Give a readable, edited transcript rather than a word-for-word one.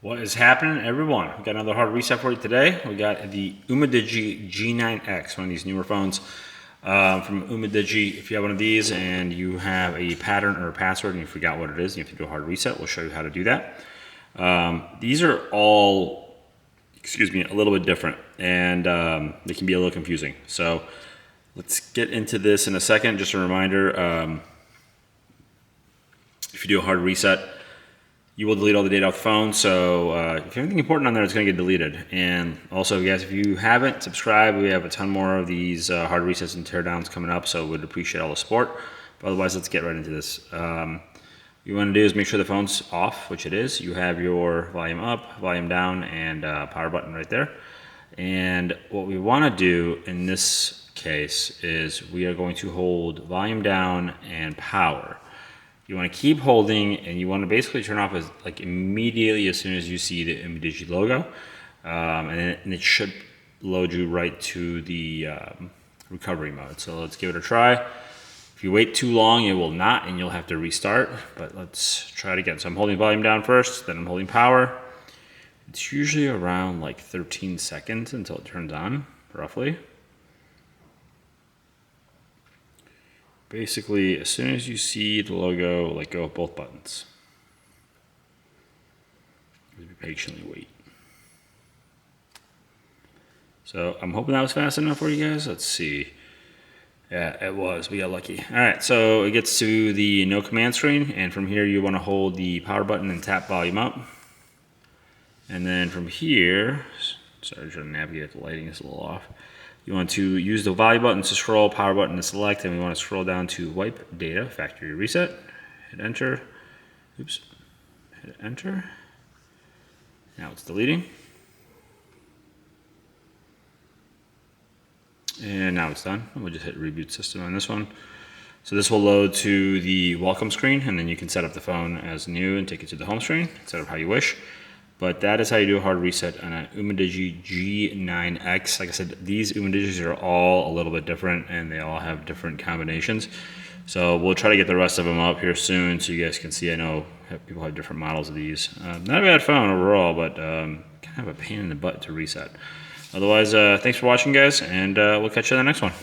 What is happening, everyone? We got another hard reset for you today. We got the UMIDIGI G9X, one of these newer phones from UMIDIGI. If you have one of these and you have a pattern or a password and you forgot what it is, and you have to do a hard reset, we'll show you how to do that. These are all, a little bit different, and they can be a little confusing. So let's get into this in a second. Just a reminder, if you do a hard reset, you will delete all the data off the phone, so if you have anything important on there, it's going to get deleted. And also, guys, if you haven't subscribed, we have a ton more of these hard resets and teardowns coming up, so we'd appreciate all the support. But otherwise, let's get right into this. What you want to do is make sure the phone's off, which it is. You have your volume up, volume down, and power button right there. And what we want to do in this case is we are going to hold volume down and power. You want to keep holding, and you want to basically turn off immediately as soon as you see the UMIDIGI logo, and it should load you right to the recovery mode. So let's give it a try. If you wait too long, it will not, and you'll have to restart. But let's try it again. So I'm holding volume down first, then I'm holding power. It's usually around like 13 seconds until it turns on, roughly. Basically, as soon as you see the logo, let go of both buttons. Just patiently wait. So I'm hoping that was fast enough for you guys. Let's see. Yeah, it was. We got lucky. All right, so it gets to the no command screen, and from here you want to hold the power button and tap volume up. And then from here, sorry, trying to navigate, the lighting is a little off. You want to use the volume button to scroll, power button to select, and we want to scroll down to wipe data, factory reset. Hit enter. Oops. Hit enter. Now it's deleting. And now it's done. We'll just hit reboot system on this one. So this will load to the welcome screen, and then you can set up the phone as new and take it to the home screen, set up how you wish. But that is how you do a hard reset on a UMIDIGI G9X. Like I said, these UMIDIGIs are all a little bit different, and they all have different combinations. So we'll try to get the rest of them up here soon so you guys can see. I know people have different models of these. Not a bad phone overall, but kind of a pain in the butt to reset. Otherwise, thanks for watching, guys, and we'll catch you in the next one.